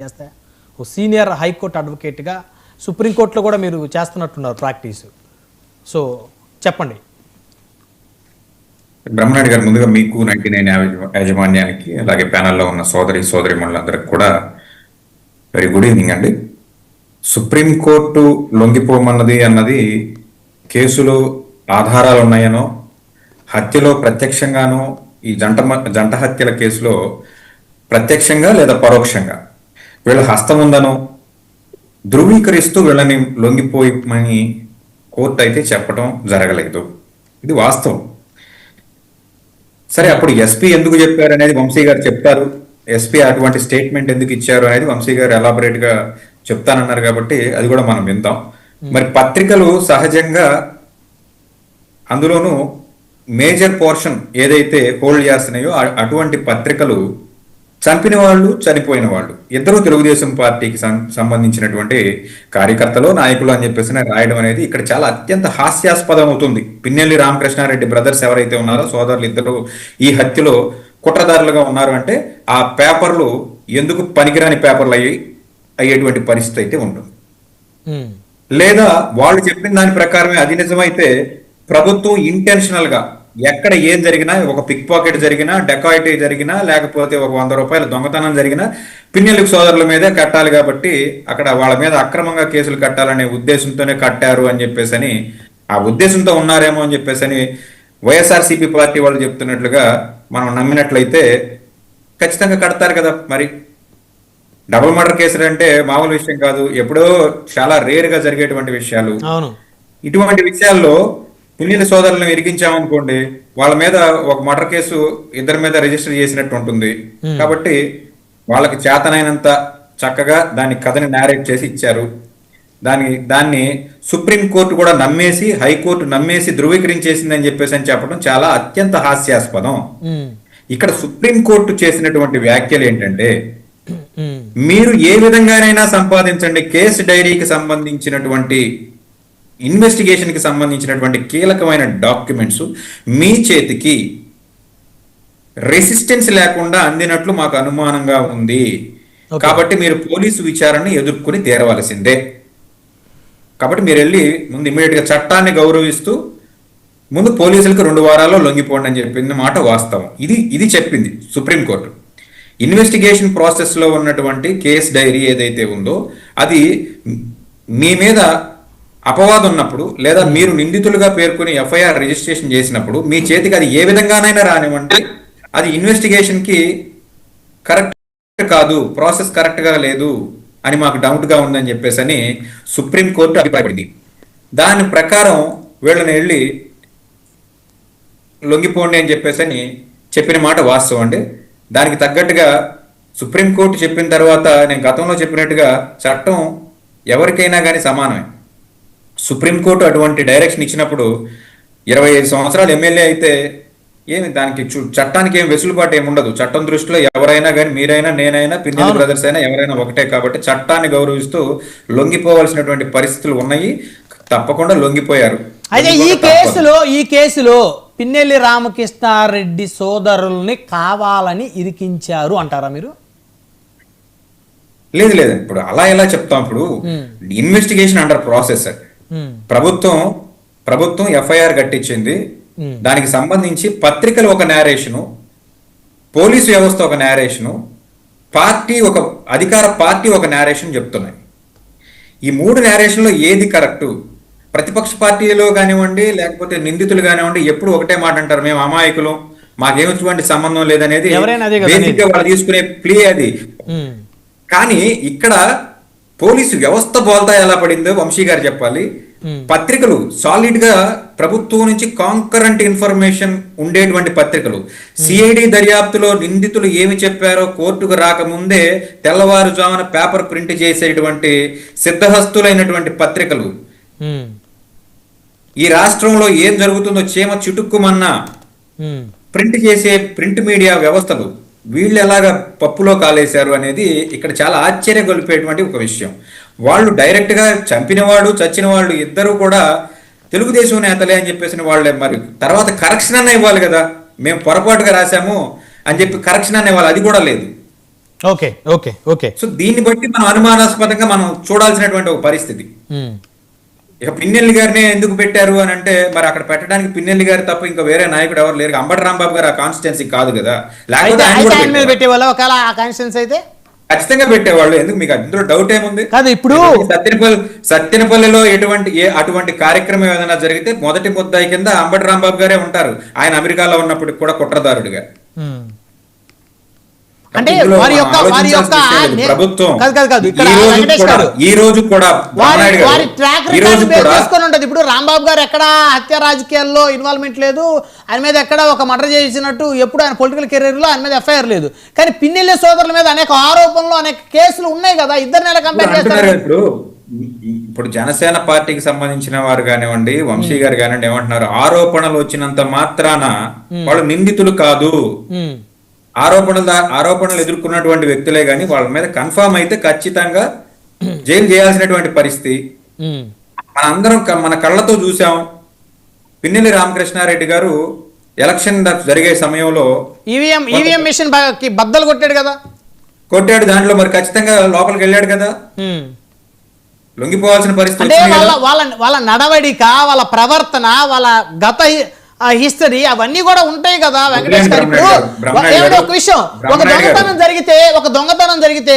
చేస్తాయా? ఓ senior high court అడ్వకేట్గా సుప్రీంకోర్టులో కూడా మీరు చేస్తున్నట్టున్నారు ప్రాక్టీస్. సో చెప్పండి. బ్రహ్మనాయుడు గారు, ముందుగా మీకు 99 యాజమాన్యానికి అలాగే ప్యానల్లో ఉన్న సోదరిమణులందరికీ కూడా వెరీ గుడ్ ఈవినింగ్ అండి. సుప్రీంకోర్టు లొంగిపోమన్నది అన్నది కేసులో ఆధారాలు ఉన్నాయనో, హత్యలో ప్రత్యక్షంగానో, ఈ జంట హత్యల కేసులో ప్రత్యక్షంగా లేదా పరోక్షంగా వీళ్ళ హస్తం ఉందనో ధృవీకరిస్తూ వీళ్ళని లొంగిపోయమని కోర్టు అయితే చెప్పడం జరగలేదు. ఇది వాస్తవం. సరే, అప్పుడు ఎస్పీ ఎందుకు చెప్పారు అనేది వంశీ గారు చెప్తారు. ఎస్పీ అటువంటి స్టేట్మెంట్ ఎందుకు ఇచ్చారు అనేది వంశీ గారు ఎలాబొరేట్ గా చెప్తానన్నారు కాబట్టి అది కూడా మనం విందాం. మరి పత్రికలు సహజంగా అందులోనూ మేజర్ పోర్షన్ ఏదైతే హోల్డ్ చేస్తున్నాయో అటువంటి పత్రికలు చంపిన వాళ్ళు, చనిపోయిన వాళ్ళు ఇద్దరు తెలుగుదేశం పార్టీకి సంబంధించినటువంటి కార్యకర్తలు, నాయకులు అని చెప్పేసి రాయడం అనేది ఇక్కడ చాలా అత్యంత హాస్యాస్పదం అవుతుంది. పిన్నెల్లి రామకృష్ణారెడ్డి బ్రదర్స్ ఎవరైతే ఉన్నారో, సోదరులు ఇద్దరు ఈ హత్యలో కుట్రదారులుగా ఉన్నారు అంటే ఆ పేపర్లు ఎందుకు పనికిరాని పేపర్లు అయ్యేటువంటి పరిస్థితి అయితే ఉంటుంది. లేదా వాళ్ళు చెప్పిన దాని ప్రకారమే అది నిజమైతే ప్రభుత్వం ఇంటెన్షనల్ గా ఎక్కడ ఏం జరిగినా, ఒక పిక్ పాకెట్ జరిగినా, డెకాయిటీ జరిగినా, లేకపోతే ఒక 100 రూపాయల దొంగతనం జరిగినా పిన్నెల్లి సోదరుల మీదే కట్టాలి కాబట్టి అక్కడ వాళ్ళ మీద అక్రమంగా కేసులు కట్టాలనే ఉద్దేశంతోనే కట్టారు అని చెప్పేసి, ఆ ఉద్దేశంతో ఉన్నారేమో అని చెప్పేసి వైఎస్ఆర్సీపీ పార్టీ వాళ్ళు చెప్తున్నట్లుగా మనం నమ్మినట్లయితే ఖచ్చితంగా కడతారు కదా. మరి డబుల్ మర్డర్ కేసులు అంటే మామూలు విషయం కాదు, ఎప్పుడో చాలా రేర్ గా జరిగేటువంటి విషయాలు. ఇటువంటి విషయాల్లో పిన్నెల్లి సోదరులను ఇరికించామనుకోండి, వాళ్ళ మీద ఒక మర్డర్ కేసు ఇద్దరి మీద రిజిస్టర్ చేసినట్టు ఉంటుంది. కాబట్టి వాళ్ళకి చేతనైనంత చక్కగా దాని కథని నేరేట్ చేసి ఇచ్చారు. దాన్ని సుప్రీంకోర్టు కూడా నమ్మేసి, హైకోర్టు నమ్మేసి ధృవీకరించేసింది అని చెప్పడం చాలా అత్యంత హాస్యాస్పదం. ఇక్కడ సుప్రీంకోర్టు చేసినటువంటి వ్యాఖ్యలు ఏంటంటే, మీరు ఏ విధంగానైనా సంపాదించండి, కేసు డైరీకి సంబంధించినటువంటి ఇన్వెస్టిగేషన్ కి సంబంధించినటువంటి కీలకమైన డాక్యుమెంట్స్ మీ చేతికి రెసిస్టెన్స్ లేకుండా అందినట్లు మాకు అనుమానంగా ఉంది. కాబట్టి మీరు పోలీసు విచారణని ఎదుర్కొని తీరవలసిందే. కాబట్టి మీరు వెళ్ళి ముందు ఇమీడియట్ గా చట్టాన్ని గౌరవిస్తూ ముందు పోలీసులకు 2 వారాల్లో లొంగిపోండి అని చెప్పింది మాట వాస్తవం. ఇది చెప్పింది సుప్రీంకోర్టు. ఇన్వెస్టిగేషన్ ప్రాసెస్ లో ఉన్నటువంటి కేస్ డైరీ ఏదైతే ఉందో అది మీ మీద అపవాదం ఉన్నప్పుడు, లేదా మీరు నిందితులుగా పేర్కొని ఎఫ్ఐఆర్ రిజిస్ట్రేషన్ చేసినప్పుడు మీ చేతికి అది ఏ విధంగానైనా రానివ్వండి, అది ఇన్వెస్టిగేషన్ కి కరెక్ట్ కాదు, ప్రాసెస్ కరెక్ట్ గా లేదు అని మాకు డౌట్ గా ఉందని చెప్పేసి సుప్రీంకోర్టు అభిప్రాయపడింది. దాని ప్రకారం వీళ్ళని వెళ్ళి లొంగిపోండి అని చెప్పేసి చెప్పిన మాట వాస్తవం అండి. దానికి తగ్గట్టుగా సుప్రీంకోర్టు చెప్పిన తర్వాత నేను గతంలో చెప్పినట్టుగా చట్టం ఎవరికైనా కానీ సమానమే. సుప్రీంకోర్టు అటువంటి డైరెక్షన్ ఇచ్చినప్పుడు 25 సంవత్సరాలు ఎమ్మెల్యే అయితే ఏమి దానికి చట్టానికి ఏం వెసులుబాటు ఏమి ఉండదు. చట్టం దృష్టిలో ఎవరైనా కానీ, మీరైనా, నేనైనా, పిన్నెల్లి బ్రదర్స్ అయినా ఎవరైనా ఒకటే. కాబట్టి చట్టాన్ని గౌరవిస్తూ లొంగిపోవాల్సినటువంటి పరిస్థితులు ఉన్నాయి. తప్పకుండా లొంగిపోయారు. అయితే ఈ కేసులో పిన్నెల్లి రామకృష్ణారెడ్డి సోదరుల్ని కావాలని ఇరికించారు అంటారా మీరు? లేదు, ఇప్పుడు అలా ఎలా చెప్తాం? ఇప్పుడు ఇన్వెస్టిగేషన్ అండర్ ప్రాసెస్. ప్రభుత్వం ఎఫ్ఐఆర్ కట్టించింది. దానికి సంబంధించి పత్రికలు ఒక నేరేషను, పోలీసు వ్యవస్థ ఒక నేరేషను, అధికార పార్టీ ఒక నేరేషన్ చెప్తున్నాయి. ఈ 3 నేరేషన్లో ఏది కరెక్టు? ప్రతిపక్ష పార్టీలో కానివ్వండి, లేకపోతే నిందితులు కానివ్వండి, ఎప్పుడు ఒకటే మాట అంటారు, మేము అమాయకులు, మాకేమిటువంటి సంబంధం లేదనేది బేసిక్గా వాళ్ళు తీసుకునే ప్లే అది. కానీ ఇక్కడ పోలీసు వ్యవస్థ బోల్తా ఎలా పడిందో వంశీ గారు చెప్పాలి. పత్రికలు సాలిడ్ గా ప్రభుత్వం నుంచి కాంకరెంట్ ఇన్ఫర్మేషన్ ఉండేటువంటి పత్రికలు, సిఐడి దర్యాప్తులో నిందితులు ఏమి చెప్పారో కోర్టుకు రాకముందే తెల్లవారుజామున పేపర్ ప్రింట్ చేసేటువంటి సిద్ధహస్తులైనటువంటి పత్రికలు, ఈ రాష్ట్రంలో ఏం జరుగుతుందో చీమ చిటుక్కుమన్నా ప్రింట్ చేసే ప్రింట్ మీడియా వ్యవస్థలు, వీళ్ళు ఎలాగా పప్పులో కాలేశారు అనేది ఇక్కడ చాలా ఆశ్చర్యం గొలిపేటువంటి ఒక విషయం. వాళ్ళు డైరెక్ట్ గా చంపినవాడు, చచ్చిన వాళ్ళు ఇద్దరు కూడా తెలుగుదేశం నేతలే అని చెప్పేసిన వాళ్ళే. మరి తర్వాత కరెక్షన్ అన్న ఇవ్వాలి కదా, మేము పొరపాటుగా రాశాము అని చెప్పి కరెక్షన్ అన్న ఇవ్వాలి, అది కూడా లేదు. Okay okay okay. సో దీన్ని బట్టి మనం అనుమానాస్పదంగా మనం చూడాల్సినటువంటి ఒక పరిస్థితి. ఇక పిన్నెల్లి గారినే ఎందుకు పెట్టారు అని అంటే, మరి అక్కడ పెట్టడానికి పిన్నెల్లి గారు తప్ప ఇంకా వేరే నాయకుడు ఎవరు లేరు. అంబటి రాంబాబు గారు ఆ కాన్స్టిట్యున్సీ కాదు కదా, లేకపోతే ఆయన కూడా ఆయన మీద పెట్టేవారు. పెట్టేవాళ్ళ ఒకవేళ ఆ కాన్స్టిట్యూన్స్ అయితే ఖచ్చితంగా పెట్టేవాళ్ళు. ఎందుకు మీకు అందులో డౌట్ ఏముంది? కాదు ఇప్పుడు సత్తెనపల్లిలో అటువంటి కార్యక్రమం ఏదైనా జరిగితే మొదటి ముద్దాయి కింద అంబటి రాంబాబు గారే ఉంటారు. ఆయన అమెరికాలో ఉన్నప్పటికి కూడా కుట్రదారుడిగా. అంటే ఇందులో వారి మనం యొక్క ఆలోచించాల్సిన విషయం లేదు. ప్రభుత్వం కాదు ఇక్కడ ఈ రోజు వెంకటేష్ కూడా గారు ఈ రోజు కూడా రామనాయుడు గారు వారి ట్రాక్ ఈ రోజు రికార్డ్ బేస్ కూడా చేసుకొని ఉంటది. ఇప్పుడు రాంబాబు గారు ఎక్కడ హత్య రాజకీయాల్లో ఇన్వాల్వ్మెంట్ లేదు, ఆయన మీద ఎక్కడ ఒక మర్డర్ చేసినట్టు ఎప్పుడు ఆయన పొలిటికల్ కెరీర్ లో ఆయన మీద ఎఫ్ఐఆర్ లేదు. కానీ పిన్నెల్లి సోదరుల మీద అనేక ఆరోపణలు అనేక కేసులు ఉన్నాయి కదా, ఇద్దరిని ఎలా కంపేర్ అంటున్నారు చేస్తారు? కదా. ఇప్పుడు జనసేన పార్టీకి సంబంధించిన వారు కానివ్వండి, వంశీ గారు కానివ్వండి, ఏమంటున్నారు, ఆరోపణలు వచ్చినంత మాత్రాన వాళ్ళు నిందితులు కాదు. ఆరోపణలు ఎదుర్కొన్నటువంటి వ్యక్తులే గాని వాళ్ళ మీద కన్ఫర్మ్ అయితే ఖచ్చితంగా జైలు చేయాల్సినటువంటి పరిస్థితి మనందరం మన కళ్ళతో చూసాం. పిన్నెల్లి రామకృష్ణారెడ్డి గారు ఎలక్షన్ జరిగే సమయంలో ఈవీఎం మిషన్ బద్దలు కొట్టాడు కదా, కొట్టాడు. దాంట్లో మరి ఖచ్చితంగా లోపలికి వెళ్ళాడు కదా, లొంగిపోవాల్సిన పరిస్థితి అంటే వచ్చింది కదా. వాళ్ళ నడవడిక, వాళ్ళ ప్రవర్తన, వాళ్ళ గత హిస్టరీ అవన్నీ కూడా ఉంటాయి కదా వెంకటేష్ గారు. ఇప్పుడు ఏమిటి ఒక విషయం, ఒక దొంగతనం జరిగితే